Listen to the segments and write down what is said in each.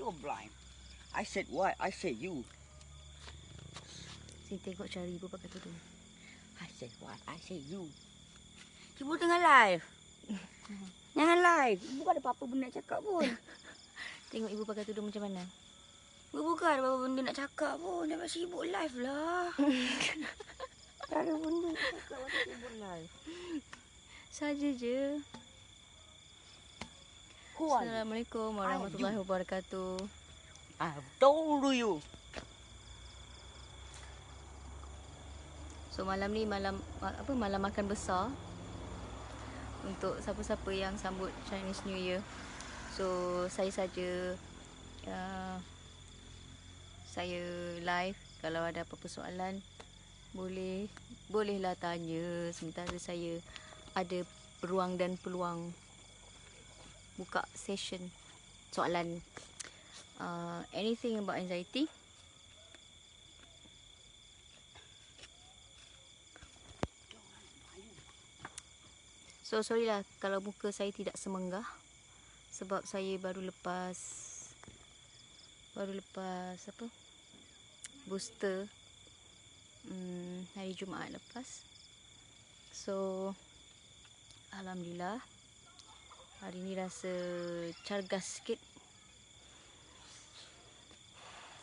You're blind. I said what? I said you. Sini tengok cara ibu pakai tudung. I said what? I said you. Ibu tengah live. Jangan live. Ibu tak ada apa-apa benda nak cakap pun. Tengok ibu pakai tudung macam mana. Ibu bukan ada apa-apa benda nak cakap pun. Jangan sibuk live lah. Tak ada benda nak cakap waktu sibuk live. Saja je. Who are you? Assalamualaikum warahmatullahi wabarakatuh. I have told you. So malam ni malam makan besar untuk siapa-siapa yang sambut Chinese New Year. So saya saja saya live. Kalau ada apa-apa soalan bolehlah tanya sementara saya ada ruang dan peluang buka session soalan. Anything about anxiety. So sorry lah kalau muka saya tidak semenggah sebab saya baru lepas booster hari Jumaat lepas. So alhamdulillah hari ni rasa cargas sikit.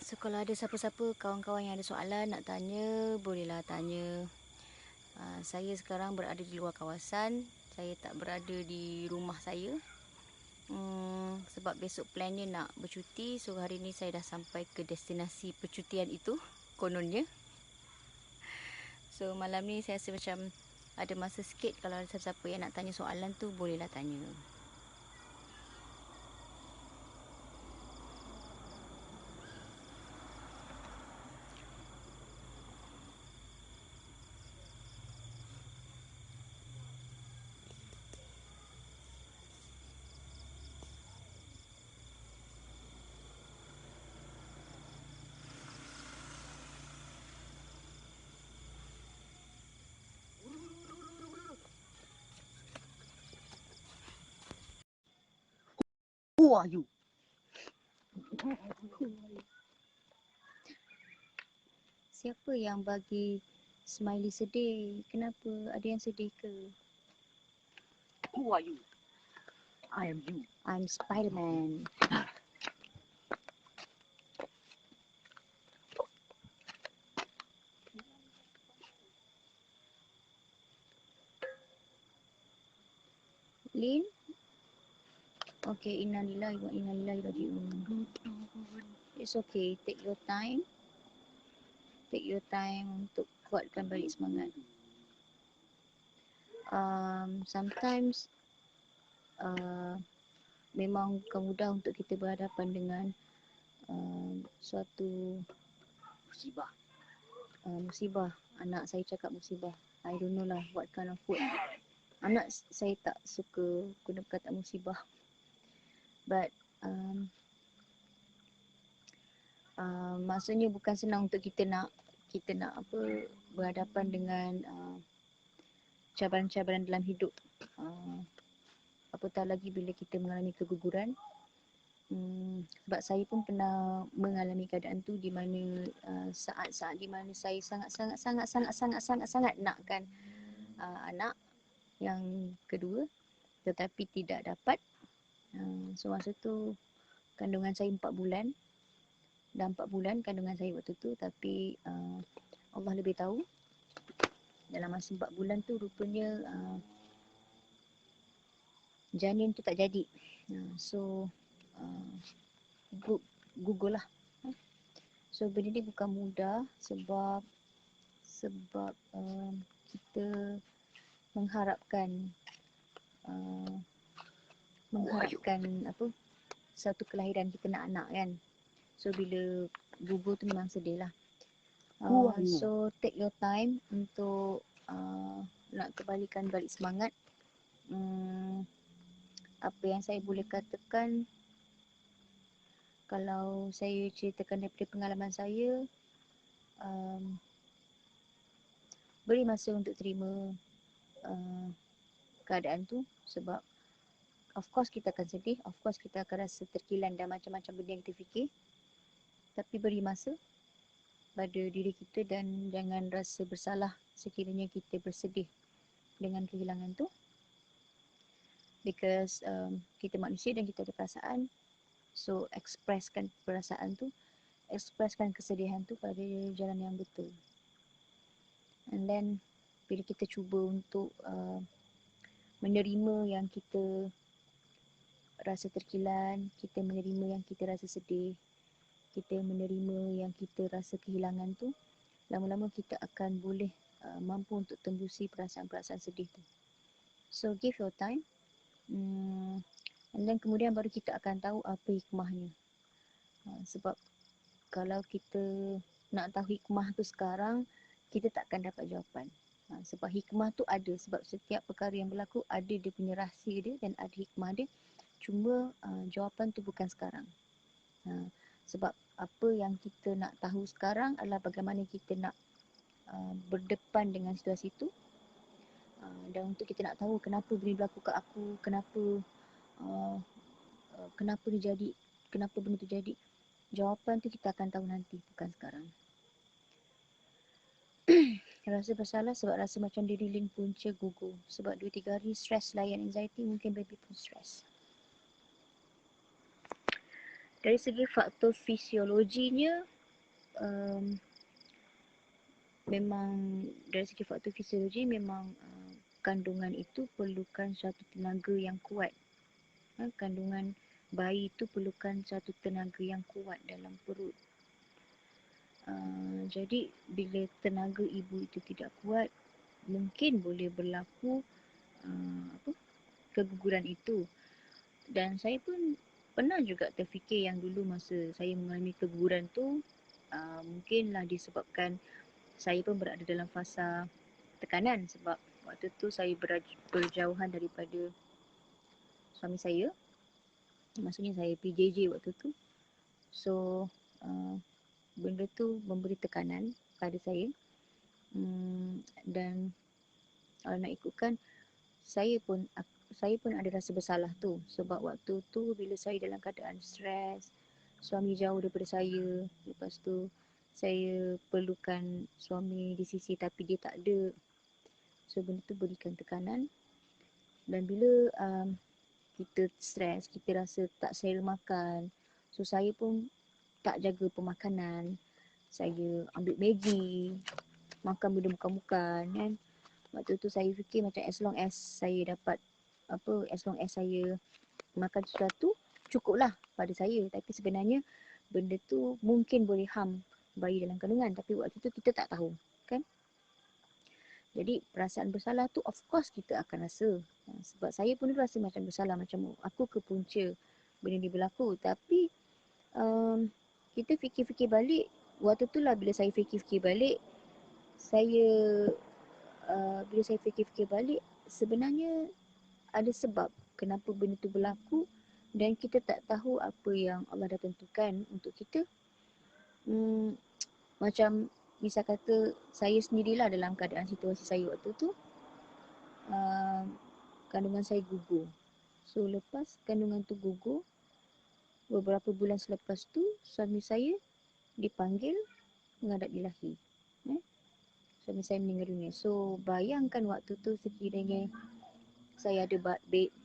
So kalau ada siapa-siapa kawan-kawan yang ada soalan nak tanya, bolehlah tanya. Saya sekarang berada di luar kawasan. Saya tak berada di rumah saya. Sebab besok plannya nak bercuti. So hari ni saya dah sampai ke destinasi percutian itu kononnya. So malam ni saya rasa macam ada masa sikit. Kalau ada siapa-siapa yang nak tanya soalan tu, bolehlah tanya. Who are you? Siapa yang bagi smiley sedih? Kenapa? Ada yang sedih ke? Who are you? I am you. I'm Spider-Man. Lin? Okay, innalillahi wa inna ilaihi raji'un. It's okay, take your time. Take your time untuk kuatkan balik semangat. Sometimes memang bukan mudah untuk kita berhadapan dengan suatu musibah. Anak saya cakap musibah. I don't know lah what kind of word. Anak saya tak suka guna perkataan musibah. But maksudnya bukan senang untuk kita nak berhadapan dengan cabaran-cabaran dalam hidup. Apatah lagi bila kita mengalami keguguran. Sebab saya pun pernah mengalami keadaan tu di mana saat-saat di mana saya sangat nakkan anak yang kedua tetapi tidak dapat. So masa tu kandungan saya 4 bulan. Dah 4 bulan kandungan saya waktu tu, tapi Allah lebih tahu. Dalam masa 4 bulan tu rupanya janin tu tak jadi. So gugur lah. So benda ni bukan mudah sebab kita mengharapkan satu kelahiran kita nak anak kan. So bila gugur tu memang sedih lah. So take your time untuk nak kembalikan balik semangat. Apa yang saya boleh katakan, kalau saya ceritakan daripada pengalaman saya, beri masa untuk terima keadaan tu sebab Of course kita akan sedih, of course kita akan rasa terkilan dan macam-macam benda yang kita fikir. Tapi beri masa pada diri kita dan jangan rasa bersalah sekiranya kita bersedih dengan kehilangan tu. Because kita manusia dan kita ada perasaan. So ekspreskan perasaan tu, ekspreskan kesedihan tu pada jalan yang betul. And then bila kita cuba untuk menerima yang kita rasa terkilan, kita menerima yang kita rasa sedih, kita menerima yang kita rasa kehilangan tu, lama-lama kita akan boleh mampu untuk tembusi perasaan-perasaan sedih tu. So give your time, and then kemudian baru kita akan tahu apa hikmahnya. Sebab kalau kita nak tahu hikmah tu sekarang, kita takkan dapat jawapan. Sebab hikmah tu ada, sebab setiap perkara yang berlaku ada dia punya rahsia dia dan ada hikmah dia. Cuma jawapan tu bukan sekarang. Sebab apa yang kita nak tahu sekarang adalah bagaimana kita nak berdepan dengan situasi tu. Dan untuk kita nak tahu kenapa benda berlaku kat aku, kenapa dia jadi, kenapa benda tu jadi. Jawapan tu kita akan tahu nanti, bukan sekarang. Rasa bersalah sebab rasa macam diri Lin punca gugur. Sebab 2-3 hari stress layan anxiety, mungkin baby pun stress. Dari segi faktor fisiologinya, memang dari segi faktor fisiologi memang kandungan itu perlukan suatu tenaga yang kuat. Kandungan bayi itu perlukan suatu tenaga yang kuat dalam perut. Jadi bila tenaga ibu itu tidak kuat, mungkin boleh berlaku keguguran itu. Dan saya pun pernah juga terfikir yang dulu masa saya mengalami keguguran tu, mungkinlah disebabkan saya pun berada dalam fasa tekanan. Sebab waktu tu saya berjauhan daripada suami saya. Maksudnya saya PJJ waktu tu. So benda tu memberi tekanan pada saya. Dan kalau nak ikutkan, saya pun ada rasa bersalah tu. Sebab waktu tu bila saya dalam keadaan stres, suami jauh daripada saya, lepas tu saya perlukan suami di sisi tapi dia tak ada. So benda tu berikan tekanan. Dan bila kita stres, kita rasa tak selera makan, so saya pun tak jaga pemakanan. Saya ambil Maggi, makan benda bukan-bukan kan. Waktu tu saya fikir macam as long as saya dapat as long as saya makan sesuatu, cukuplah pada saya. Tapi sebenarnya benda tu mungkin boleh harm bayi dalam kandungan, tapi waktu tu kita tak tahu kan. Jadi perasaan bersalah tu of course kita akan rasa. Sebab saya pun rasa macam bersalah, macam aku kepunca benda ni berlaku. Tapi kita fikir-fikir balik, waktu tu lah bila saya fikir-fikir balik, bila saya fikir-fikir balik, sebenarnya ada sebab kenapa benda tu berlaku dan kita tak tahu apa yang Allah dah tentukan untuk kita. Macam misal kata saya sendirilah dalam keadaan situasi saya waktu tu, kandungan saya gugur. So lepas kandungan tu gugur, beberapa bulan selepas tu suami saya dipanggil menghadap ilahi. Suami saya meninggal dunia. So bayangkan waktu tu sekiranya saya ada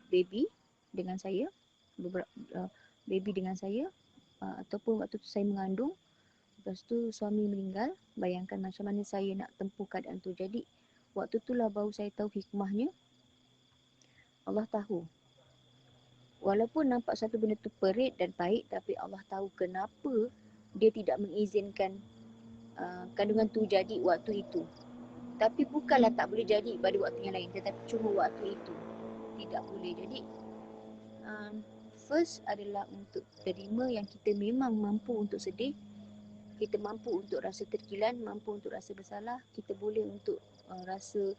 baby dengan saya, baby dengan saya, ataupun waktu tu saya mengandung, lepas tu suami meninggal, bayangkan macam mana saya nak tempuh keadaan tu. Jadi waktu tu lah baru saya tahu hikmahnya. Allah tahu, walaupun nampak satu benda tu perit dan pahit, tapi Allah tahu kenapa dia tidak mengizinkan kandungan tu jadi waktu itu. Tapi bukanlah tak boleh jadi pada waktu yang lain, tetapi cuma waktu itu tidak boleh. Jadi first adalah untuk terima yang kita memang mampu untuk sedih, kita mampu untuk rasa terkilan, mampu untuk rasa bersalah, kita boleh untuk rasa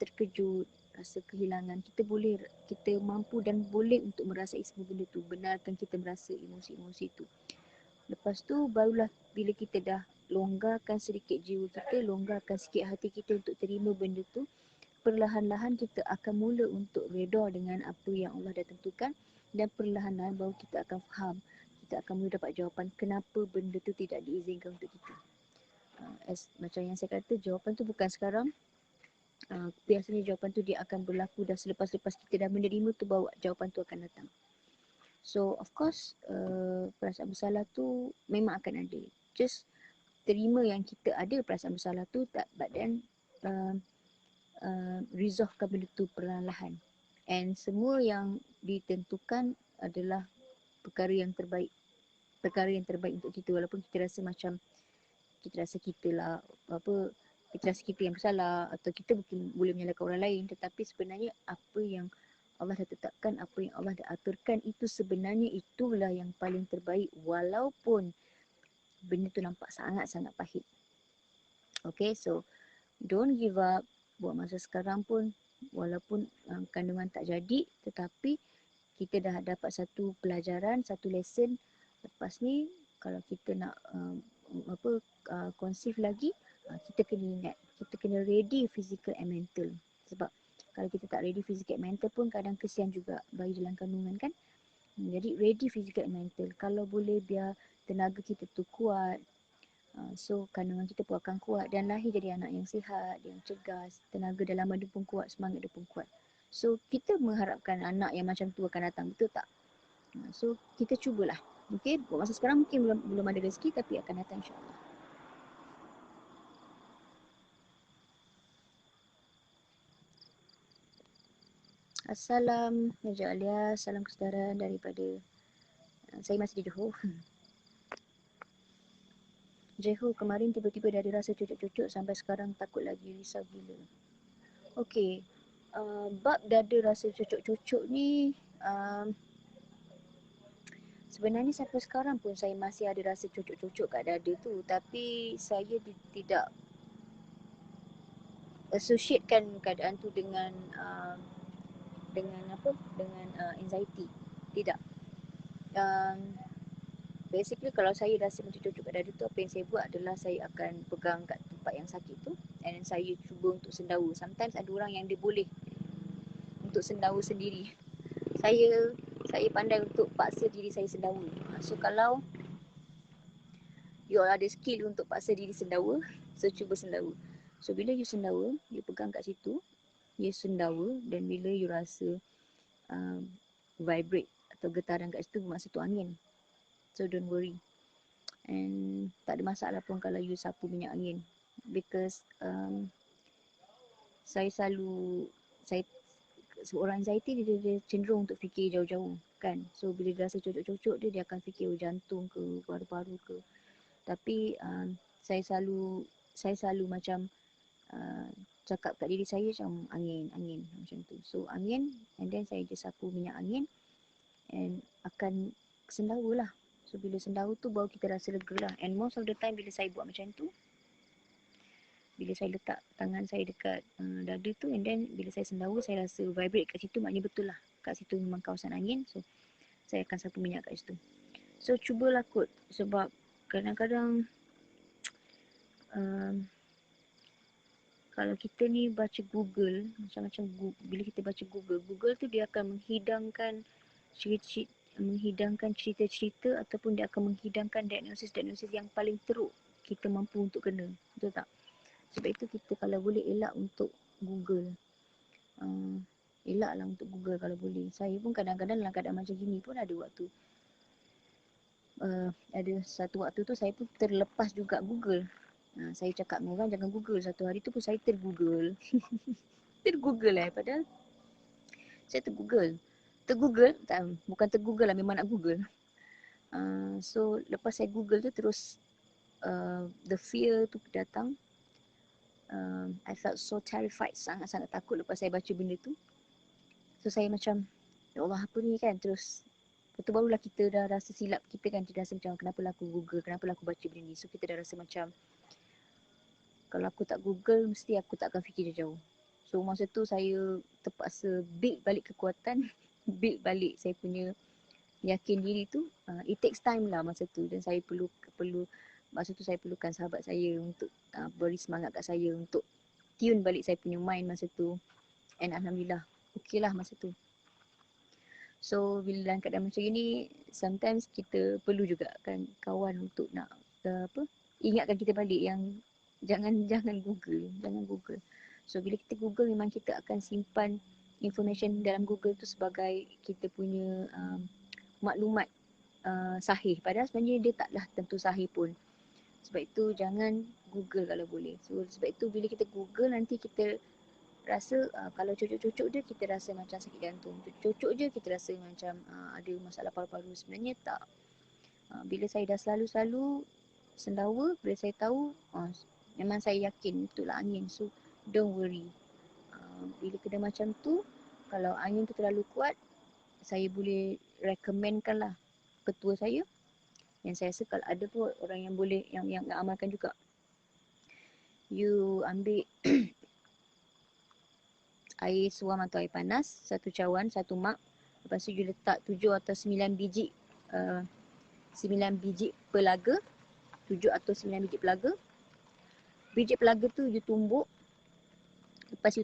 terkejut, rasa kehilangan. Kita mampu dan boleh untuk merasai semua benda tu. Benarkan kita merasa emosi-emosi tu. Lepas tu barulah bila kita dah longgarkan sedikit jiwa kita, longgarkan sikit hati kita untuk terima benda tu, perlahan-lahan kita akan mula untuk reda dengan apa yang Allah dah tentukan, dan perlahan-lahan baru kita akan faham, kita akan mula dapat jawapan kenapa benda tu tidak diizinkan untuk kita. Macam yang saya kata, jawapan tu bukan sekarang. Biasanya jawapan tu dia akan berlaku dah selepas-lepas kita dah menerima tu, baru jawapan tu akan datang. So of course perasaan bersalah tu memang akan ada. Just terima yang kita ada perasaan bersalah tu, but then resolvekan benda tu perlahan-lahan. And semua yang ditentukan adalah perkara yang terbaik. Perkara yang terbaik untuk kita, walaupun kita rasa macam kita rasa kita lah kita rasa kita yang bersalah, atau kita mungkin boleh menyalahkan orang lain, tetapi sebenarnya apa yang Allah dah tetapkan, apa yang Allah dah aturkan, itu sebenarnya itulah yang paling terbaik, walaupun benda tu nampak sangat-sangat pahit. Okay, so don't give up. Buat masa sekarang pun, walaupun kandungan tak jadi, tetapi kita dah dapat satu pelajaran, satu lesson. Lepas ni kalau kita nak conceive lagi, kita kena ingat, kita kena ready physical and mental. Sebab kalau kita tak ready physical and mental pun kadang kesian juga bayi dalam kandungan kan. Jadi ready physical and mental. Kalau boleh biar tenaga kita tu kuat, so kandungan kita pun akan kuat dan lahir jadi anak yang sihat, yang cergas, tenaga dalaman dia pun kuat, semangat dia pun kuat. So kita mengharapkan anak yang macam tu akan datang, betul tak? So kita cubalah. Okay, buat masa sekarang mungkin belum ada rezeki, tapi akan datang insyaAllah. Assalam Najah Alia, salam kesedaran daripada saya masih di Johor. Johor kemarin tiba-tiba dah ada rasa cucuk-cucuk, sampai sekarang takut lagi, risau gila. Okay, bab dada rasa cucuk-cucuk ni, sebenarnya sampai sekarang pun saya masih ada rasa cucuk-cucuk kat dada tu, tapi saya tidak associatekan keadaan tu dengan anxiety. Tidak. Basically kalau saya rasa macam cucuk kat dada tu, apa yang saya buat adalah saya akan pegang kat tempat yang sakit tu, and saya cuba untuk sendawa. Sometimes ada orang yang dia boleh untuk sendawa sendiri. Saya pandai untuk paksa diri saya sendawa. So kalau you all ada skill untuk paksa diri sendawa, so cuba sendawa. So bila you sendawa, you pegang kat situ, you sendawa, dan bila you rasa vibrate atau getaran kat situ, maksud tu angin. So don't worry. And tak ada masalah pun kalau you sapu minyak angin, because seorang anxiety dia cenderung untuk fikir jauh-jauh kan. So bila dia rasa cucuk-cucuk dia akan fikir jantung ke, paru-paru ke. Tapi saya selalu macam cakap kat diri saya macam angin macam tu. So angin, and then saya just sapu minyak angin and akan sendawa lah. So bila sendawa tu baru kita rasa lega lah. And most of the time bila saya buat macam tu, bila saya letak tangan saya dekat dada tu, and then bila saya sendawa saya rasa vibrate kat situ, maknanya betul lah kat situ memang kawasan angin. So saya akan sapu minyak kat situ. So cubalah kot, sebab kadang-kadang kalau kita ni baca Google, macam-macam bila kita baca Google tu dia akan menghidangkan cerita-cerita ataupun dia akan menghidangkan diagnosis yang paling teruk kita mampu untuk kena, betul tak? Sebab itu kita kalau boleh elak untuk Google, elaklah untuk Google kalau boleh. Saya pun kadang-kadang dalam keadaan macam gini pun ada waktu, ada satu waktu tu saya pun terlepas juga Google. Saya cakap dengan orang jangan Google, satu hari tu pun saya tergoogle. Padahal saya tergoogle, tak, bukan tergoogle lah, memang nak Google. So lepas saya Google tu terus the fear tu datang. I felt so terrified, sangat-sangat takut lepas saya baca benda tu. So saya macam, ya Allah apa ni kan. Terus lepas tu barulah kita dah rasa silap kita kan. Kita rasa macam kenapa lah aku Google, kenapa lah aku baca benda ni. So kita dah rasa macam kalau aku tak Google mesti aku tak akan fikir jauh. So masa tu saya terpaksa build balik kekuatan, build balik saya punya yakin diri tu. It takes time lah masa tu, dan saya perlu masa tu saya perlukan sahabat saya untuk beri semangat kat saya untuk tune balik saya punya mind masa tu. And Alhamdulillah, okey lah masa tu. So bila dalam keadaan macam ni, sometimes kita perlu juga kan kawan untuk nak ingatkan kita balik yang jangan Google. So bila kita Google, memang kita akan simpan information dalam Google tu sebagai kita punya maklumat sahih. Padahal sebenarnya dia taklah tentu sahih pun. Sebab itu jangan Google kalau boleh. So sebab itu bila kita Google, nanti kita rasa kalau cucuk-cucuk dia kita rasa macam sakit jantung. Cucuk je kita rasa macam ada masalah paru-paru. Sebenarnya tak. Bila saya dah selalu sendawa, bila saya tahu memang saya yakin itulah angin. So don't worry. Bila kena macam tu, kalau angin tu terlalu kuat, saya boleh recommendkan lah ketua saya, yang saya rasa kalau ada pun orang yang boleh yang amalkan juga. You ambil air suam atau air panas, 1 cawan, 1 mak. Lepas tu you letak 7 atau 9 biji 9 biji pelaga, 7 atau 9 biji pelaga. Biji pelaga tu you tumbuk. Lepas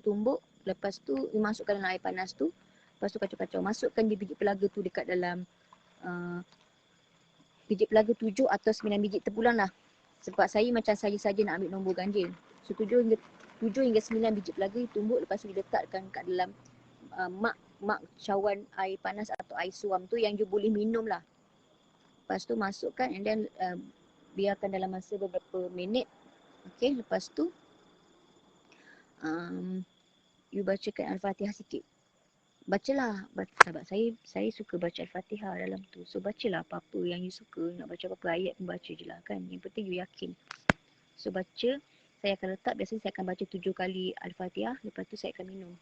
tu you masukkan dalam air panas tu. Lepas tu kacau-kacau. Masukkan je biji pelaga tu dekat dalam biji pelaga 7 atau 9 biji terpulang lah. Sebab saya macam saya saja nak ambil nombor ganjil. So 7 hingga 9 biji pelaga ditumbuk, lepas tu diletakkan kat dalam mak cawan air panas atau air suam tu yang you boleh minum lah. Lepas tu masukkan and then biarkan dalam masa beberapa minit. Okay, lepas tu you bacakan Al-Fatihah sikit. Bacalah, sahabat saya suka baca Al-Fatihah dalam tu. So bacalah apa-apa yang you suka. Nak baca apa-apa ayat pun baca je lah kan. Yang penting you yakin. So baca, saya akan letak, biasanya saya akan baca 7 kali Al-Fatihah. Lepas tu saya akan minum.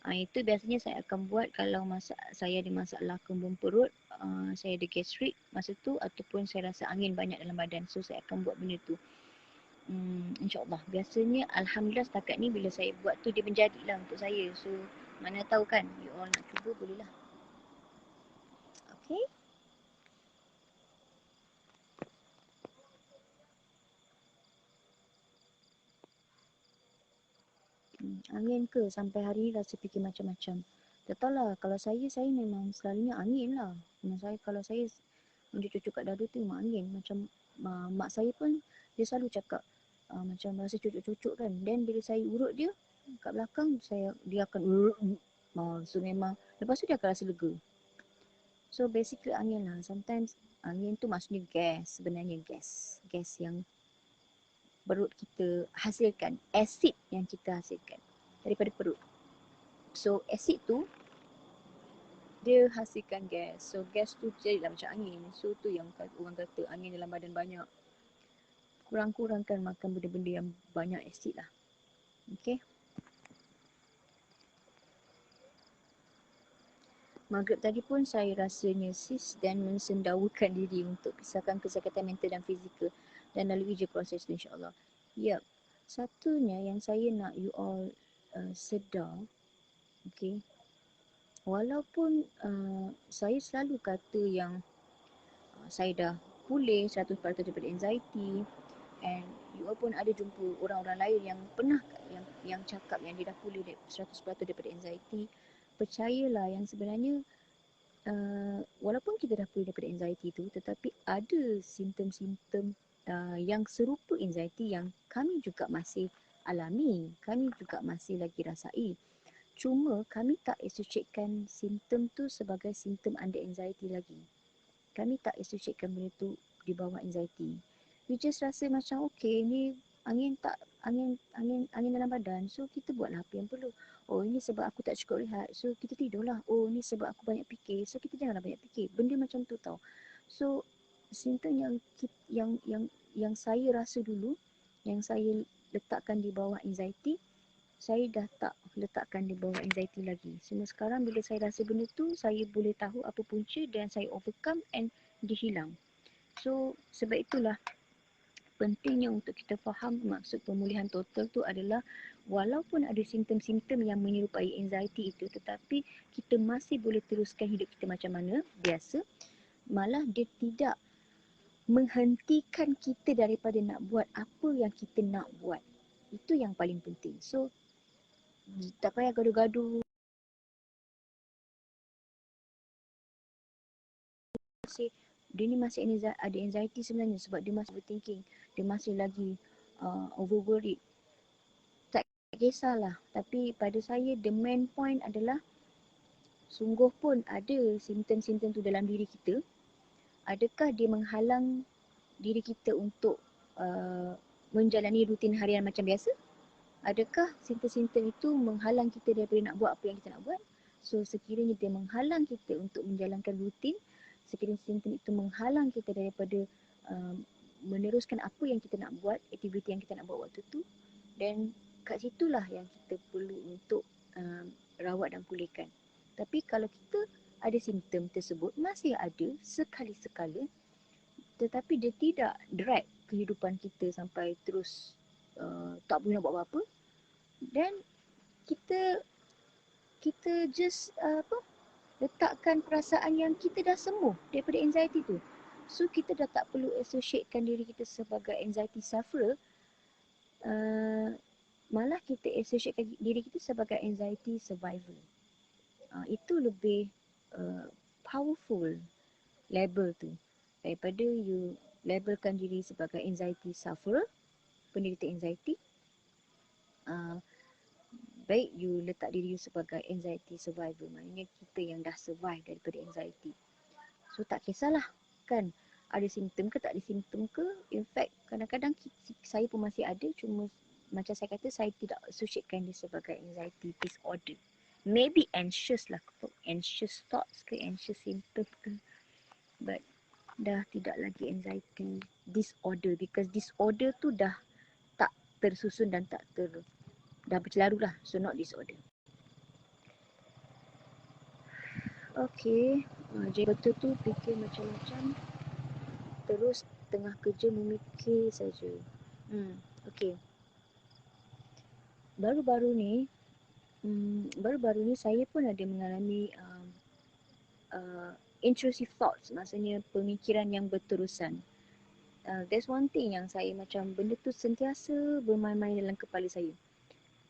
Itu biasanya saya akan buat kalau saya ada masalah kembung perut, saya ada gastrik masa tu, ataupun saya rasa angin banyak dalam badan. So saya akan buat benda tu. InsyaAllah. Biasanya Alhamdulillah setakat ni bila saya buat tu dia menjadilah untuk saya. So mana tahu kan, you all nak cuba boleh lah. Okay. Angin ke? Sampai hari ni rasa fikir macam-macam. Tak tahulah, kalau saya memang selalunya angin lah. Kalau saya cucuk kat dada tu memang angin. Macam mak saya pun dia selalu cakap macam rasa cucuk-cucuk kan. Then bila saya urut dia kat belakang, dia akan so memang lepas tu dia akan rasa lega. So basically angin lah. Sometimes angin tu maksudnya gas. Sebenarnya gas yang perut kita hasilkan, asid yang kita hasilkan daripada perut. So asid tu dia hasilkan gas. So gas tu jadilah macam angin. So tu yang orang kata angin dalam badan banyak. Kurang-kurangkan makan benda-benda yang banyak asid lah. Okay. Maghrib tadi pun saya rasa nyesis dan mensendawakan diri untuk pisahkan kesihatan mental dan fizikal dan lalui je proses tu insyaAllah. Yep. Satunya yang saya nak you all sedar, okay, walaupun saya selalu kata yang saya dah pulih 100% daripada anxiety, and you all pun ada jumpa orang-orang lain yang pernah yang cakap yang dia dah pulih 100% daripada anxiety. Percayalah yang sebenarnya walaupun kita dah pulih daripada anxiety tu, tetapi ada simptom-simptom yang serupa anxiety yang kami juga masih alami, kami juga masih lagi rasai. Cuma kami tak associatekan simptom tu sebagai simptom under anxiety lagi. Kami tak associatekan benda tu di bawah anxiety. We just rasa macam okay, ni angin dalam badan. So kita buatlah apa yang perlu. Oh, ini sebab aku tak cukup rehat. So kita tidurlah. Oh, ni sebab aku banyak fikir. So kita janganlah banyak fikir. Benda macam tu tau. So simptom yang saya rasa dulu, yang saya letakkan di bawah anxiety, saya dah tak letakkan di bawah anxiety lagi. Semua sekarang bila saya rasa benda tu, saya boleh tahu apa punca dan saya overcome and dia hilang. So sebab itulah pentingnya untuk kita faham maksud pemulihan total tu adalah walaupun ada simptom-simptom yang menyerupai anxiety itu, tetapi kita masih boleh teruskan hidup kita macam mana biasa. Malah dia tidak menghentikan kita daripada nak buat apa yang kita nak buat. Itu yang paling penting. So tak payah gaduh-gaduh. Dia ni masih ada anxiety sebenarnya sebab dia masih overthinking. Dia masih lagi over worried. Tak kisahlah. Tapi pada saya the main point adalah sungguh pun ada simptom-simptom tu dalam diri kita. Adakah dia menghalang diri kita untuk menjalani rutin harian macam biasa? Adakah simptom-simptom itu menghalang kita daripada nak buat apa yang kita nak buat? So sekiranya dia menghalang kita untuk menjalankan rutin, sekiranya simptom itu menghalang kita daripada meneruskan apa yang kita nak buat, aktiviti yang kita nak buat waktu tu, dan kat situlah yang kita perlu untuk rawat dan pulihkan. Tapi kalau kita ada simptom tersebut masih ada sekali-sekala, tetapi dia tidak drag kehidupan kita sampai terus tak boleh nak buat apa-apa, dan kita just letakkan perasaan yang kita dah sembuh daripada anxiety tu. So kita dah tak perlu associatekan diri kita sebagai anxiety sufferer, malah kita associatekan diri kita sebagai anxiety survivor. Itu lebih powerful label tu daripada you labelkan diri sebagai anxiety sufferer, penderita anxiety. Baik you letak diri you sebagai anxiety survivor, maknanya kita yang dah survive daripada anxiety. So tak kisahlah kan ada simptom ke tak ada simptom ke. In fact kadang-kadang saya pun masih ada, cuma macam saya kata saya tidak associatekan dia sebagai anxiety disorder. Maybe anxious lah, anxious thoughts ke anxious symptom ke, but dah tidak lagi anxiety disorder, because disorder tu dah tak tersusun dan dah bercelaru lah. So not disorder. Okay, jadi betul tu fikir macam-macam, terus tengah kerja memikir saja. Okay. Baru-baru ni saya pun ada mengalami intrusive thoughts, maksudnya pemikiran yang berterusan. There's one thing yang saya macam benda tu sentiasa bermain-main dalam kepala saya.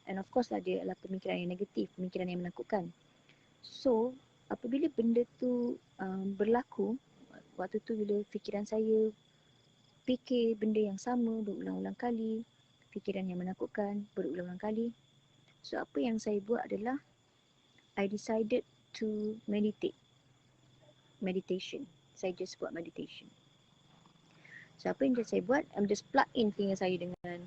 And of course lah dia adalah pemikiran yang negatif, pemikiran yang menakutkan. So apabila benda tu berlaku, waktu tu bila fikiran saya fikir benda yang sama berulang-ulang kali, fikiran yang menakutkan berulang-ulang kali. So apa yang saya buat adalah I decided to meditation. Saya just buat meditation. So apa yang saya buat, I'm just plug in telinga saya dengan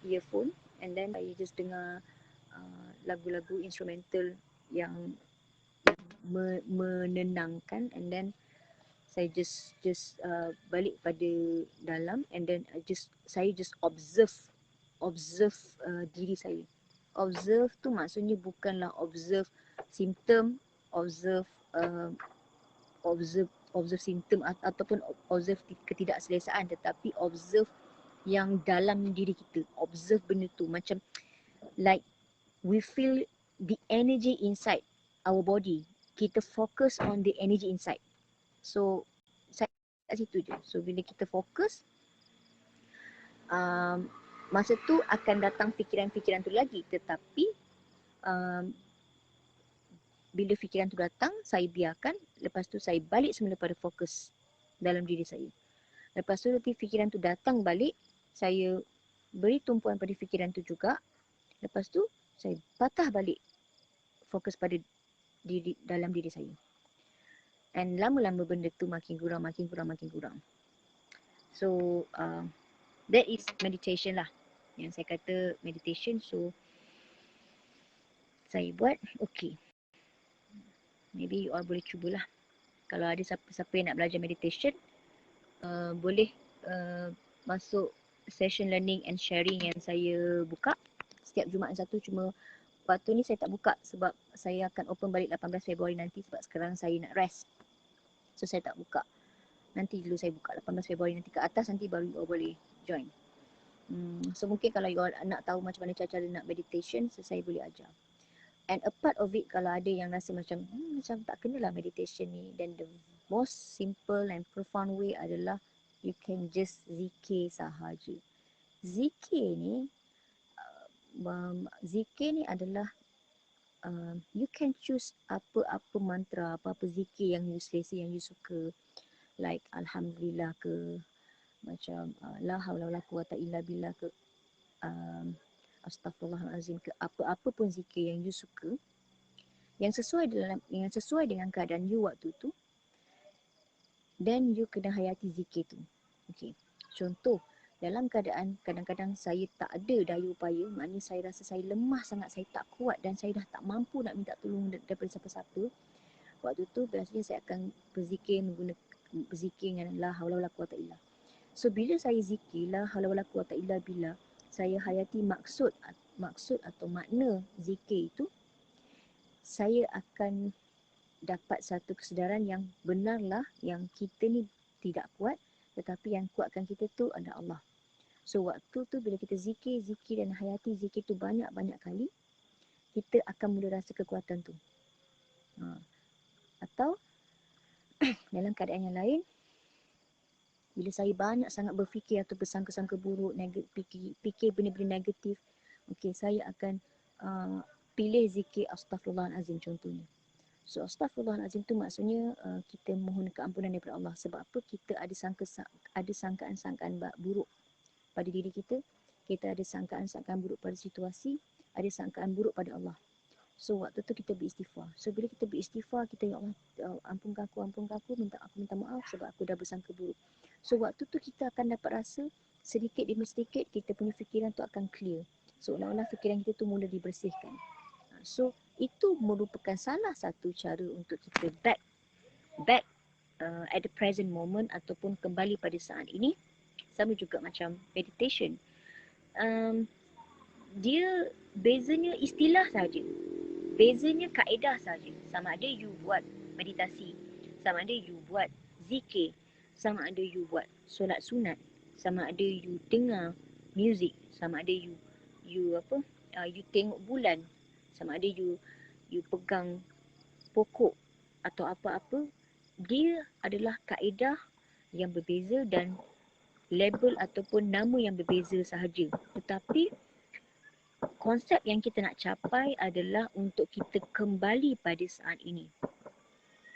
earphone, and then saya just dengar lagu-lagu instrumental yang menenangkan, and then saya just balik pada dalam, and then saya just observe diri saya. Observe tu maksudnya bukanlah observe simptom, observe simptom ataupun observe ketidakselesaan, tetapi observe yang dalam diri kita. Observe benda tu macam like we feel the energy inside our body. Kita focus on the energy inside. So saya kat situ je. So bila kita fokus, masa tu akan datang fikiran-fikiran tu lagi, tetapi bila fikiran tu datang, saya biarkan. Lepas tu saya balik semula pada fokus dalam diri saya. Lepas tu nanti fikiran tu datang balik, saya beri tumpuan pada fikiran tu juga. Lepas tu saya patah balik fokus pada dalam diri saya. And lama-lama benda tu makin kurang. So that is meditation lah. Yang saya kata meditation. So saya buat, okay. Maybe you all boleh cubalah. Kalau ada siapa-siapa yang nak belajar meditation, boleh masuk session learning and sharing yang saya buka setiap Jumaat satu. Cuma waktu ni saya tak buka sebab saya akan open balik 18 Februari nanti, sebab sekarang saya nak rest. So saya tak buka. Nanti dulu saya buka 18 Februari nanti ke atas, nanti baru you all boleh join. So mungkin kalau you all nak tahu macam mana cara nak meditation, so saya boleh ajar. And a part of it, kalau ada yang rasa macam macam tak kenalah meditation ni, then the most simple and profound way adalah you can just zikir sahaja. Zikir ni, zikir ni adalah you can choose apa-apa mantra, apa-apa zikir yang you selesa, yang you suka. Like Alhamdulillah ke, macam la haula wala quwata illa billah ke, Astaghfirullahalazim ke, apa-apa pun zikir yang you suka, yang sesuai dengan keadaan you waktu tu, then you kena hayati zikir tu. Okay. Contoh, dalam keadaan kadang-kadang saya tak ada daya upaya, maknanya saya rasa saya lemah sangat, saya tak kuat dan saya dah tak mampu nak minta tolong daripada siapa-siapa. Waktu tu biasanya saya akan berzikir dengan la haula wala quwata illa. So bila saya zikir la haula wala quwata illa billah, saya hayati maksud atau makna zikir itu, saya akan dapat satu kesedaran yang benarlah yang kita ni tidak kuat, tetapi yang kuatkan kita tu adalah Allah. So waktu tu bila kita zikir dan hayati zikir tu banyak-banyak kali, kita akan mula rasa kekuatan tu. Atau dalam keadaan yang lain, bila saya banyak sangat berfikir atau bersangka-sangka buruk, fikir benda-benda negatif, okay, saya akan pilih zikir Astaghfirullahalazim contohnya. So Astaghfirullahalazim tu maksudnya kita mohon keampunan daripada Allah. Sebab apa? Kita ada sangkaan-sangkaan buruk pada diri kita, kita ada sangkaan-sangkaan buruk pada situasi, ada sangkaan buruk pada Allah. So waktu tu kita beristighfar. So bila kita beristighfar, kita ya Allah, ampunkan aku, aku minta maaf sebab aku dah bersangka buruk. So waktu tu kita akan dapat rasa sedikit demi sedikit kita punya fikiran tu akan clear. Seolah-olah fikiran kita tu mula dibersihkan. So itu merupakan salah satu cara untuk kita back at the present moment ataupun kembali pada saat ini. Sama juga macam meditation. Dia bezanya istilah saja, bezanya kaedah saja. Sama ada you buat meditasi, sama ada you buat zikir, sama ada you buat solat sunat, sama ada you dengar music, sama ada you tengok bulan, sama ada you pegang pokok atau apa-apa. Dia adalah kaedah yang berbeza dan label ataupun nama yang berbeza sahaja. Tetapi konsep yang kita nak capai adalah untuk kita kembali pada saat ini.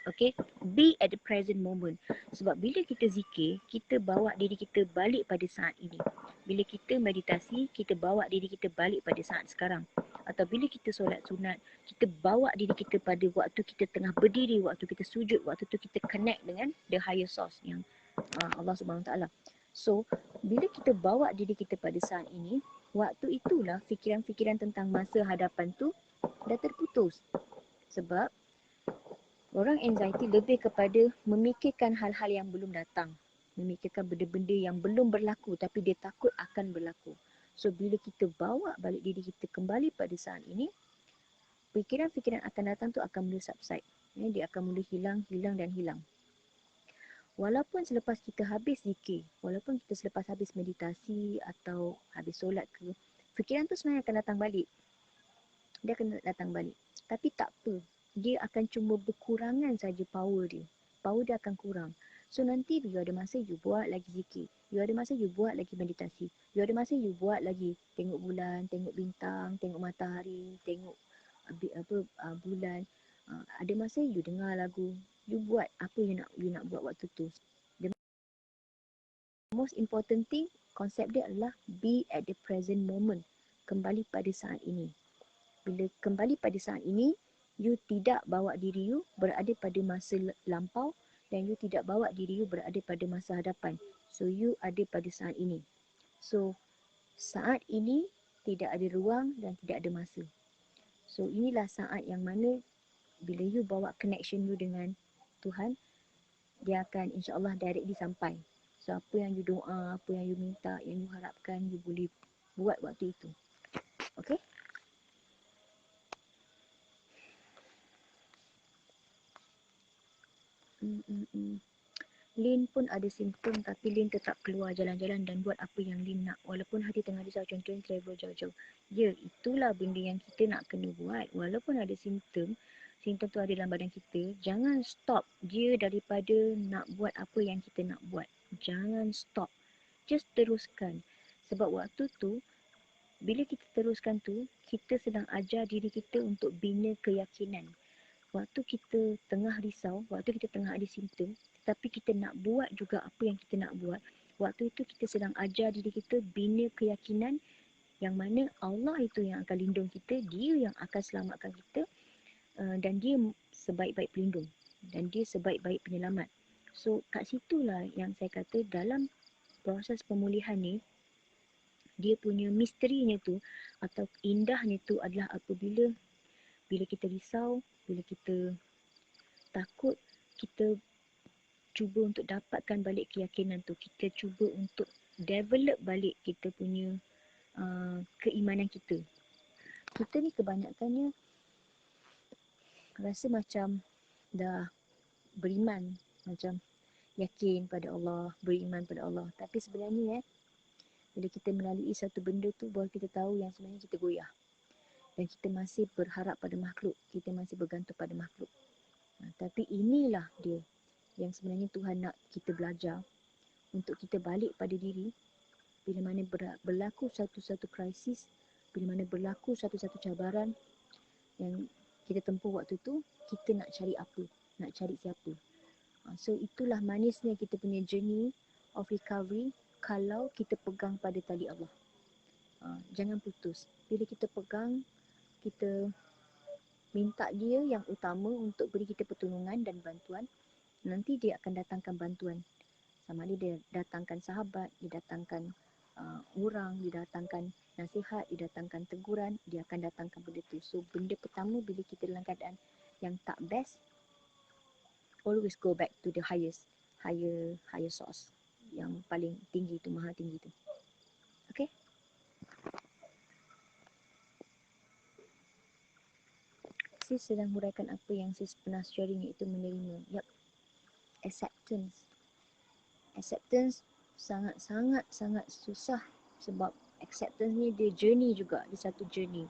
Okay, be at the present moment. Sebab bila kita zikir, kita bawa diri kita balik pada saat ini. Bila kita meditasi, kita bawa diri kita balik pada saat sekarang. Atau bila kita solat sunat, kita bawa diri kita pada waktu kita tengah berdiri, waktu kita sujud, waktu tu kita connect dengan the higher source yang Allah Subhanahu Wa Taala. So, bila kita bawa diri kita pada saat ini, waktu itulah fikiran-fikiran tentang masa hadapan tu dah terputus. Sebab orang anxiety lebih kepada memikirkan hal-hal yang belum datang, memikirkan benda-benda yang belum berlaku tapi dia takut akan berlaku. So, bila kita bawa balik diri kita kembali pada saat ini, fikiran-fikiran akan datang tu akan mula subside. Dia akan mula hilang. Walaupun selepas kita habis zikir, walaupun kita selepas habis meditasi atau habis solat ke, fikiran tu sebenarnya akan datang balik. Dia akan datang balik. Tapi tak apa. Dia akan cuma berkurangan saja power dia. Power dia akan kurang. So nanti you ada masa you buat lagi zikir. You ada masa you buat lagi meditasi. You ada masa you buat lagi tengok bulan, tengok bintang, tengok matahari, tengok bulan. Ada masa you dengar lagu. You buat apa you nak buat waktu tu. The most important thing, konsep dia adalah be at the present moment. Kembali pada saat ini. Bila kembali pada saat ini, you tidak bawa diri you berada pada masa lampau dan you tidak bawa diri you berada pada masa hadapan. So you ada pada saat ini. So saat ini tidak ada ruang dan tidak ada masa. So inilah saat yang mana bila you bawa connection you dengan Tuhan, dia akan insya-Allah directly sampai. So apa yang you doa, apa yang you minta, yang you harapkan, you boleh buat waktu itu. Okay? Lin pun ada simptom tapi Lin tetap keluar jalan-jalan dan buat apa yang Lin nak walaupun hati tengah risau, contohnya travel jauh-jauh. Ya, itulah benda yang kita nak kena buat. Walaupun ada simptom tu ada dalam badan kita, jangan stop dia daripada nak buat apa yang kita nak buat. Jangan stop. Just teruskan. Sebab waktu tu, bila kita teruskan tu, kita sedang ajar diri kita untuk bina keyakinan. Waktu kita tengah risau, waktu kita tengah ada simptom, tapi kita nak buat juga apa yang kita nak buat, waktu itu kita sedang ajar diri kita bina keyakinan yang mana Allah itu yang akan lindung kita, Dia yang akan selamatkan kita, dan Dia sebaik-baik pelindung dan Dia sebaik-baik penyelamat. So kat situlah yang saya kata dalam proses pemulihan ni, dia punya misterinya tu atau indahnya tu adalah apabila kita risau, bila kita takut, kita cuba untuk dapatkan balik keyakinan tu. Kita cuba untuk develop balik kita punya keimanan kita. Kita ni kebanyakannya rasa macam dah beriman, macam yakin pada Allah, beriman pada Allah. Tapi sebenarnya bila kita melalui satu benda tu, baru kita tahu yang sebenarnya kita goyah. Dan kita masih berharap pada makhluk, kita masih bergantung pada makhluk. Tapi inilah dia yang sebenarnya Tuhan nak kita belajar, untuk kita balik pada diri. Bila mana berlaku satu-satu krisis, bila mana berlaku satu-satu cabaran yang kita tempuh waktu tu, kita nak cari apa, nak cari siapa. So itulah manisnya kita punya journey of recovery kalau kita pegang pada tali Allah. Jangan putus. Bila kita pegang, kita minta Dia yang utama untuk beri kita pertolongan dan bantuan, nanti Dia akan datangkan bantuan. Sama ada Dia datangkan sahabat, Dia datangkan orang, Dia datangkan nasihat, Dia datangkan teguran, Dia akan datangkan benda tu. So benda pertama bila kita dalam keadaan yang tak best, always go back to the higher source, yang paling tinggi tu, maha tinggi tu. Okay? Saya sedang huraikan apa yang saya pernah sharing, iaitu menerima. Yup. Acceptance sangat susah, sebab acceptance ni dia journey juga, dia satu journey.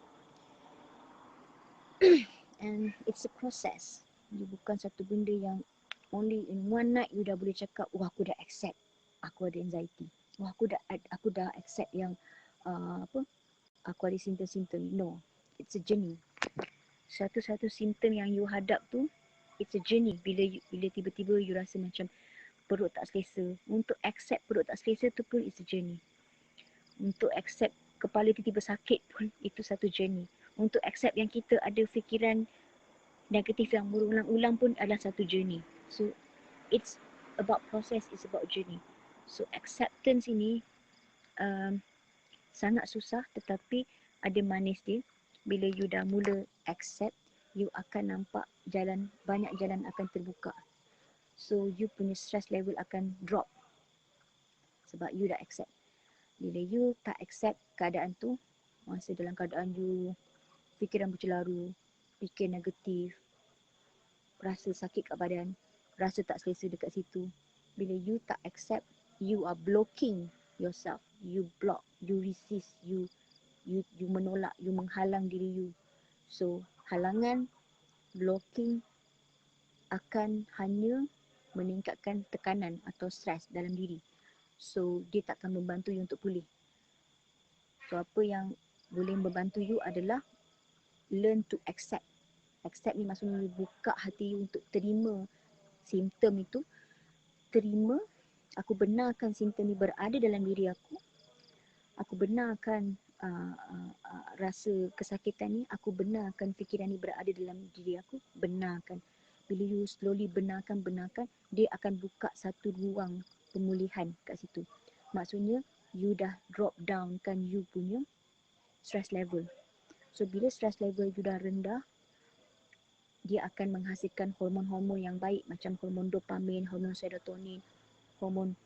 And it's a process. Dia bukan satu benda yang only in one night you dah boleh cakap, wah aku dah accept aku ada anxiety, wah aku dah accept yang aku ada simptom-simptom. No, it's a journey. Satu-satu simptom yang you hadap tu, it's a journey. Bila tiba-tiba you rasa macam perut tak selesa, untuk accept perut tak selesa tu pun it's a journey. Untuk accept kepala tiba-tiba sakit pun itu satu journey. Untuk accept yang kita ada fikiran negatif yang berulang-ulang pun adalah satu journey. So it's about process, it's about journey. So acceptance ini sangat susah, tetapi ada manis dia. Bila you dah mula accept, you akan nampak banyak jalan akan terbuka. So you punya stress level akan drop sebab you dah accept. Bila you tak accept keadaan tu, masa dalam keadaan you fikiran bercelaru, fikir negatif, rasa sakit kat badan, rasa tak selesa dekat situ. Bila you tak accept, you are blocking yourself. You block, you resist, you menolak, you menghalang diri you. So halangan, blocking akan hanya meningkatkan tekanan atau stres dalam diri. So dia takkan membantu you untuk pulih. So apa yang boleh membantu you adalah learn to accept. Accept ni maksudnya buka hati you untuk terima simptom itu. Terima, aku benarkan simptom ni berada dalam diri aku. Aku benarkan rasa kesakitan ni. Aku benarkan fikiran ni berada dalam diri aku. Benarkan. Bila you slowly benarkan, dia akan buka satu ruang pemulihan kat situ. Maksudnya you dah drop down kan you punya stress level. So bila stress level you dah rendah, dia akan menghasilkan hormon-hormon yang baik, macam hormon dopamin, hormon serotonin, hormon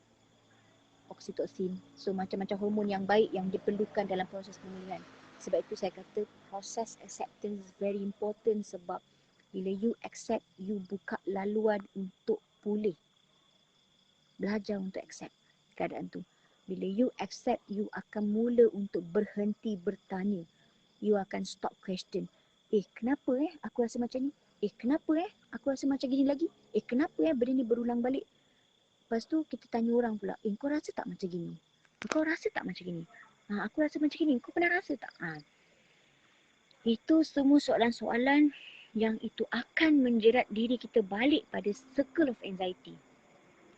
oksitosin. So macam-macam hormon yang baik yang diperlukan dalam proses pemulihan. Sebab itu saya kata proses acceptance is very important, sebab bila you accept, you buka laluan untuk pulih. Belajar untuk accept keadaan tu. Bila you accept, you akan mula untuk berhenti bertanya. You akan stop question. Kenapa aku rasa macam ni? Kenapa aku rasa macam gini lagi? Kenapa benda ni berulang balik? Lepas tu kita tanya orang pula, kau rasa tak macam gini? Kau rasa tak macam gini? Aku rasa macam gini. Kau pernah rasa tak? Itu semua soalan-soalan yang itu akan menjerat diri kita balik pada circle of anxiety.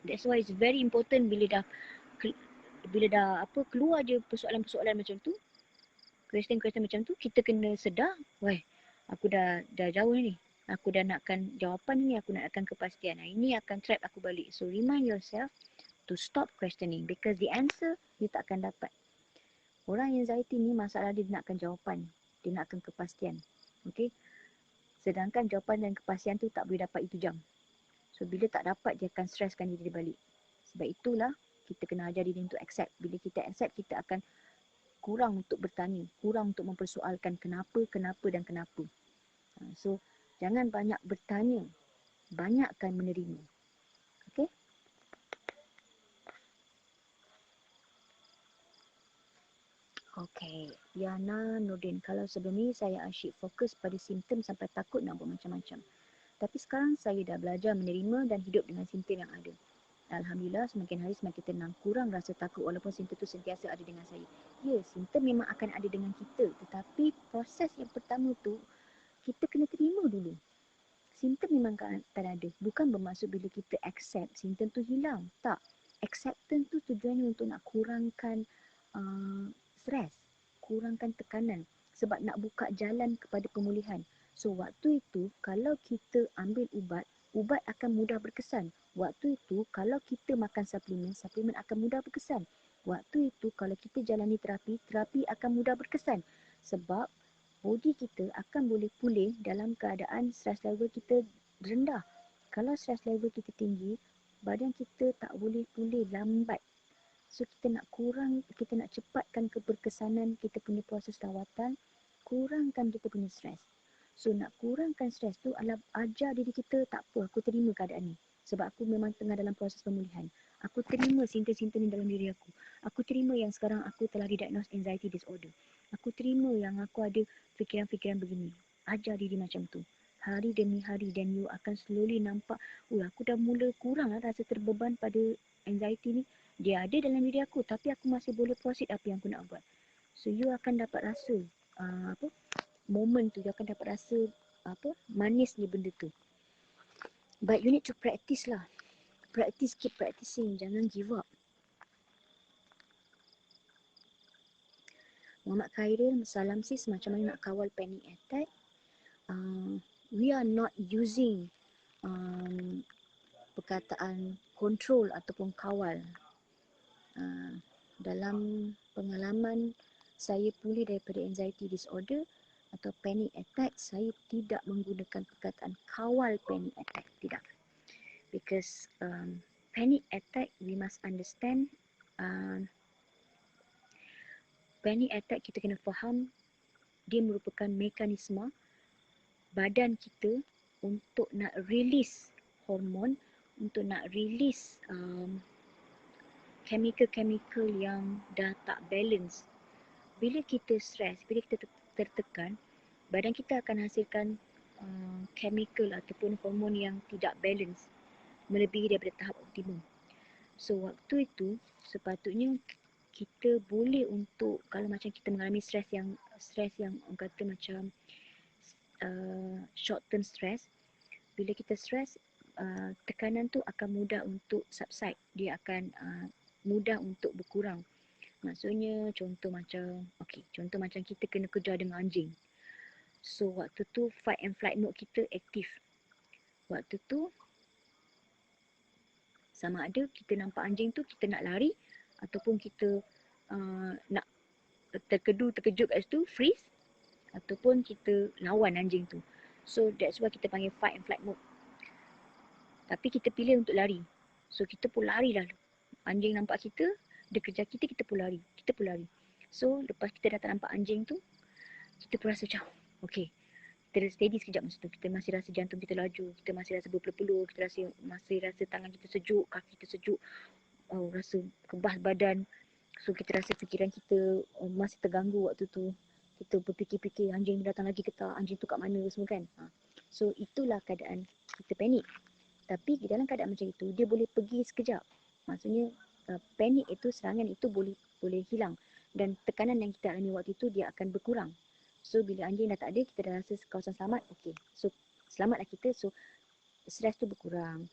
That's why it's very important bila dah keluar je persoalan-persoalan macam tu, question-question macam tu, kita kena sedar, weh, aku dah jauh ni. Aku dah nakkan jawapan ni, aku nakkan kepastian. Ini akan trap aku balik. So remind yourself to stop questioning because the answer you tak akan dapat. Orang anxiety ni masalah dia nakkan jawapan, dia nakkan kepastian. Okay? Sedangkan jawapan dan kepastian tu tak boleh dapat itu jam. So bila tak dapat, dia akan streskan diri dia balik. Sebab itulah kita kena ajar diri untuk accept. Bila kita accept, kita akan kurang untuk bertanya, kurang untuk mempersoalkan kenapa dan kenapa. So jangan banyak bertanya, banyakkan menerima. Okay? Okay, Yana Nordin. Kalau sebelum ni saya asyik fokus pada simptom sampai takut nak buat macam-macam. Tapi sekarang saya dah belajar menerima dan hidup dengan simptom yang ada. Alhamdulillah, semakin hari semakin tenang. Kurang rasa takut walaupun simptom tu sentiasa ada dengan saya. Ya, simptom memang akan ada dengan kita. Tetapi proses yang pertama tu, kita kena terima dulu. Simptom memang akan ada. Bukan bermaksud bila kita accept, simptom tu hilang. Tak. Acceptance tu tujuannya untuk nak kurangkan stres, kurangkan tekanan sebab nak buka jalan kepada pemulihan. So waktu itu kalau kita ambil ubat akan mudah berkesan. Waktu itu kalau kita makan suplemen akan mudah berkesan. Waktu itu kalau kita jalani terapi akan mudah berkesan. Sebab body kita akan boleh pulih dalam keadaan stress level kita rendah. Kalau stress level kita tinggi, badan kita tak boleh pulih, lambat. So kita nak cepatkan keberkesanan kita punya proses rawatan, kurangkan kita punya stres. So nak kurangkan stres tu adalah ajar diri kita, tak apa, aku terima keadaan ni. Sebab aku memang tengah dalam proses pemulihan. Aku terima simptom-simptom ni dalam diri aku. Aku terima yang sekarang aku telah didiagnose anxiety disorder. Aku terima yang aku ada fikiran-fikiran begini. Ajar diri macam tu. Hari demi hari, dan you akan slowly nampak, aku dah mula kurang rasa terbeban pada anxiety ni. Dia ada dalam diri aku tapi aku masih boleh proceed apa yang aku nak buat. So you akan dapat rasa moment tu, you akan dapat rasa manis ni benda tu. But you need to practice lah. Practice, keep practicing, jangan give up. Muhammad Khairil, salam sis, macam mana nak kawal panic attack? We are not using perkataan control ataupun kawal. Dalam pengalaman saya pulih daripada anxiety disorder atau panic attack, saya tidak menggunakan perkataan kawal panic attack, tidak. Because panic attack, we must understand, panic attack kita kena faham dia merupakan mekanisme badan kita untuk nak release hormon, untuk nak release chemical-chemical yang dah tak balance. Bila kita stres, bila kita tertekan, badan kita akan hasilkan chemical ataupun hormon yang tidak balance, melebihi daripada tahap optimum. So waktu itu sepatutnya kita boleh untuk, kalau macam kita mengalami stres yang orang kata macam short term stress, bila kita stres, tekanan tu akan mudah untuk subside, dia akan mudah untuk berkurang. Maksudnya contoh macam kita kena kejar dengan anjing. So waktu tu fight and flight mode kita aktif. Waktu tu sama ada kita nampak anjing tu kita nak lari ataupun kita nak terkejut kat situ, freeze, ataupun kita lawan anjing tu. So that's why kita panggil fight and flight mode. Tapi kita pilih untuk lari. So kita pun lari lah. Anjing nampak kita, dia kejar kita, kita pun lari. So lepas kita dah tak nampak anjing tu, kita pun rasa macam okay, kita steady sekejap masa tu. Kita masih rasa jantung kita laju, kita masih rasa berpeluh-peluh, kita masih rasa tangan kita sejuk, kaki kita sejuk, rasa kebas badan. So kita rasa fikiran kita masih terganggu waktu tu. Kita berfikir-fikir anjing datang lagi ke tak, anjing tu kat mana semua kan. So itulah keadaan kita panik. Tapi dalam keadaan macam itu, dia boleh pergi sekejap. Maksudnya panik itu, serangan itu boleh boleh hilang. Dan tekanan yang kita alami waktu itu dia akan berkurang. So bila anjing dah tak ada, kita dah rasa kawasan selamat, okey. So selamatlah kita, so stres tu berkurang.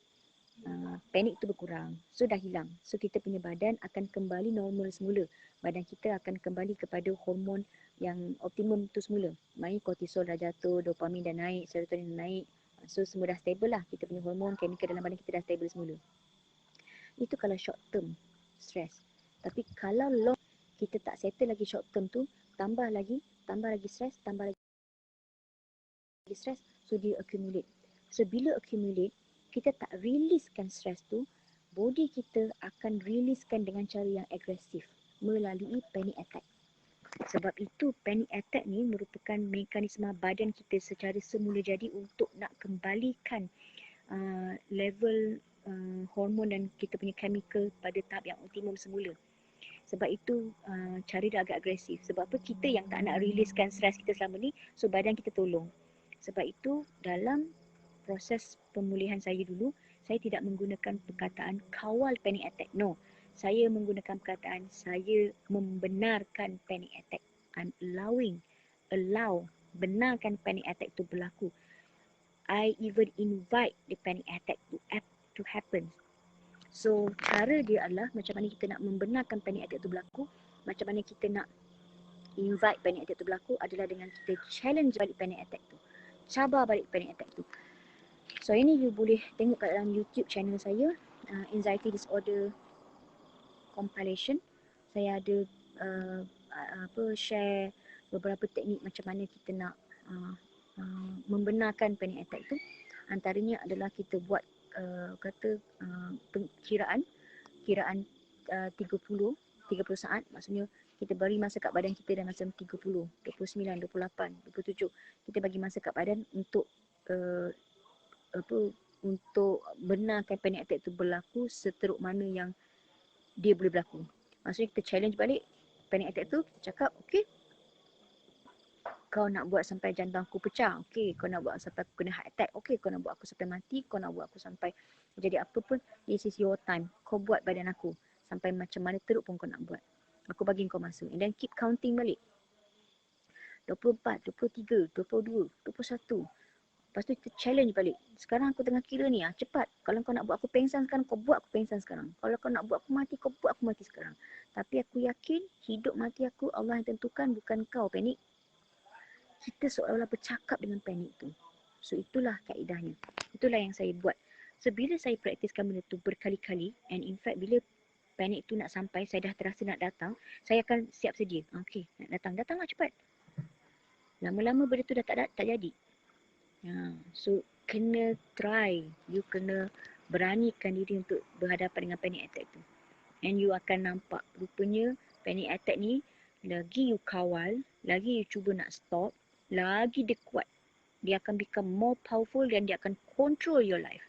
Panik tu berkurang. So dah hilang. So kita punya badan akan kembali normal semula. Badan kita akan kembali kepada hormon yang optimum tu semula. Maksudnya kortisol dah jatuh, dopamin dah naik, serotonin dah naik. So semua dah stable lah. Kita punya hormon, chemical dalam badan kita dah stable semula. Itu kalau short term stress. Tapi kalau long, kita tak settle lagi short term tu, tambah lagi stress, tambah lagi stress, so dia accumulate. So bila accumulate, kita tak releasekan stress tu, body kita akan releasekan dengan cara yang agresif melalui panic attack. Sebab itu panic attack ni merupakan mekanisme badan kita secara semula jadi untuk nak kembalikan level hormon dan kita punya chemical pada tahap yang optimum semula. Sebab itu cara dia agak agresif. Sebab apa? Kita yang tak nak releasekan stres kita selama ni, so badan kita tolong. Sebab itu dalam proses pemulihan saya dulu, saya tidak menggunakan perkataan kawal panic attack. No. Saya menggunakan perkataan saya membenarkan panic attack. I'm allow, benarkan panic attack tu berlaku. I even invite the panic attack to happen. So cara dia adalah macam mana kita nak membenarkan panic attack tu berlaku, macam mana kita nak invite panic attack tu berlaku adalah dengan kita challenge balik panic attack tu. Cabar balik panic attack tu. So ini you boleh tengok kat dalam YouTube channel saya, Anxiety Disorder Compilation. Saya ada share beberapa teknik macam mana kita nak membenarkan panic attack tu. Antaranya adalah kita buat kiraan 30 saat, maksudnya kita bagi masa kat badan kita dalam macam 30, 29, 28, 27. Kita bagi masa kat badan untuk untuk benarkan panic attack tu berlaku seteruk mana yang dia boleh berlaku. Maksudnya kita challenge balik panic attack tu, kita cakap okey, kau nak buat sampai jantung aku pecah, okey, kau nak buat sampai aku kena heart attack, okey, kau nak buat aku sampai mati, kau nak buat aku sampai jadi apa pun, this is your time. Kau buat badan aku sampai macam mana teruk pun kau nak buat. Aku bagi kau masa. And then keep counting balik. 24, 23, 22, 21. Lepas tu kita challenge balik. Sekarang aku tengah kira ni, cepat. Kalau kau nak buat aku pengsan sekarang, kau buat aku pengsan sekarang. Kalau kau nak buat aku mati, kau buat aku mati sekarang. Tapi aku yakin hidup mati aku Allah yang tentukan, bukan kau panik. Kita seolah-olah bercakap dengan panik tu. So itulah kaedahnya. Itulah yang saya buat. So bila saya praktiskan benda tu berkali-kali, and in fact bila panik tu nak sampai, saya dah terasa nak datang, saya akan siap sedia. Okey, nak datang. Datanglah cepat. Lama-lama benda tu dah tak jadi. So kena try. You kena beranikan diri untuk berhadapan dengan panic attack tu. And you akan nampak rupanya panic attack ni lagi you kawal, lagi you cuba nak stop, lagi dia kuat. Dia akan become more powerful dan dia akan control your life.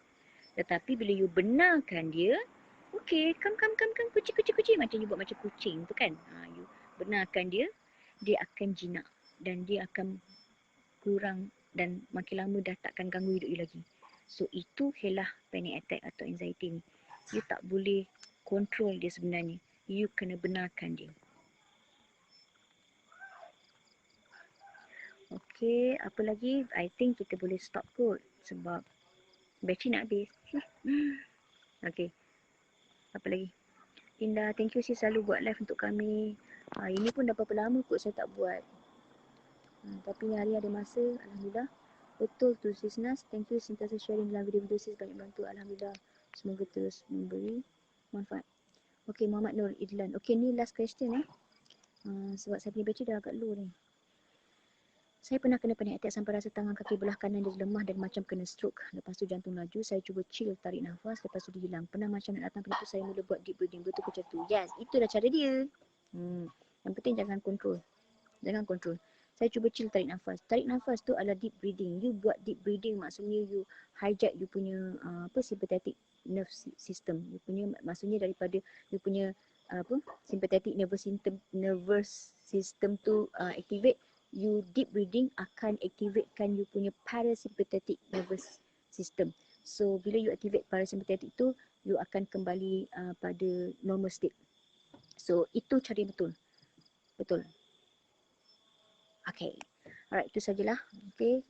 Tetapi bila you benarkan dia, okay, come, kucing. Macam you buat macam kucing tu kan. You benarkan dia, dia akan jinak. Dan dia akan kurang dan makin lama dah takkan ganggu hidup you lagi. So itu ialah panic attack atau anxiety ni. You tak boleh control dia sebenarnya. You kena benarkan dia. Okay, apa lagi? I think kita boleh stop kot sebab bateri nak habis. Okay, apa lagi? Indah, thank you sis selalu buat live untuk kami. Ini pun dah berapa lama kot saya tak buat. Tapi hari ada masa, Alhamdulillah. Betul tu sis Nas. Thank you sentiasa sharing dalam video-video sis, banyak bantu. Alhamdulillah. Semoga terus memberi manfaat. Okay, Muhammad Nur Idlan. Okay, ni last question sebab saya punya bateri dah agak low ni. Saya pernah kena panic attack sampai rasa tangan kaki belah kanan dia lemah dan macam kena stroke. Lepas tu jantung laju, saya cuba chill, tarik nafas, lepas tu dia hilang. Pernah macam nak datang pada tu, saya mula buat deep breathing. Betul macam tu. Yes, itulah cara dia. Yang penting jangan control. Saya cuba chill, tarik nafas. Tarik nafas tu adalah deep breathing. You buat deep breathing maksudnya you hijack you punya sympathetic nerve system. You punya maksudnya daripada you punya sympathetic nervous system tu activate. You deep breathing akan activatekan you punya parasympathetic nervous system. So bila you activate parasympathetic tu, you akan kembali pada normal state. So itu cara yang betul. Betul. Okay. Alright, itu sajalah. Okay.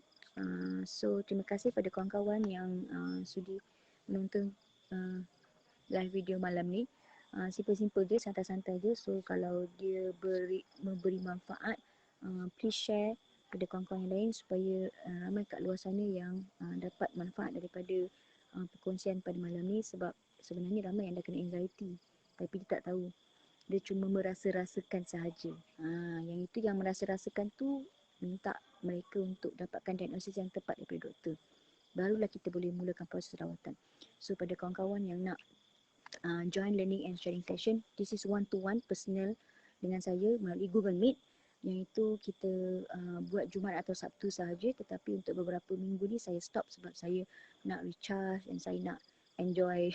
So terima kasih pada kawan-kawan yang sudi menonton live video malam ni. Simple-simple je, santai-santai je. So kalau dia memberi manfaat, please share pada kawan-kawan yang lain supaya ramai kat luar sana yang dapat manfaat daripada perkongsian pada malam ni. Sebab sebenarnya ramai yang dah kena anxiety tapi dia tak tahu. Dia cuma merasa-rasakan sahaja. Yang itu yang merasa-rasakan tu minta mereka untuk dapatkan diagnosis yang tepat daripada doktor. Barulah kita boleh mulakan proses rawatan. So pada kawan-kawan yang nak join learning and sharing session, this is one-to-one personal dengan saya melalui Google Meet. Yang itu kita buat Jumaat atau Sabtu sahaja, tetapi untuk beberapa minggu ni saya stop sebab saya nak recharge dan saya nak enjoy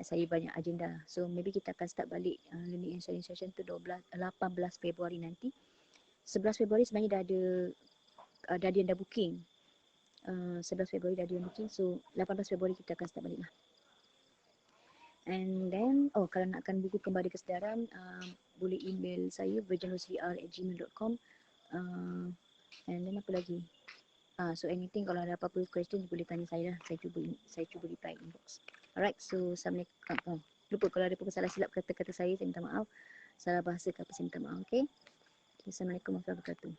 saya banyak agenda. So maybe kita akan start balik learning and sharing session tu 18 Februari nanti. 11 Februari sebenarnya dah ada yang dah booking. 11 Februari dah ada yang booking. So 18 Februari kita akan start balik lah. And then kalau nakkan buku Kembali Kesedaran, boleh email saya virginroselyr@gmail.com. And then apa lagi? So anything, kalau ada apa-apa question boleh tanya saya lah. Saya cuba reply inbox. Alright, so Assalamualaikum. Lupa kalau ada apa-apa salah silap kata-kata saya minta maaf. Salah bahasa ke apa, saya minta maaf. Okay. Assalamualaikum warahmatullahi wabarakatuh.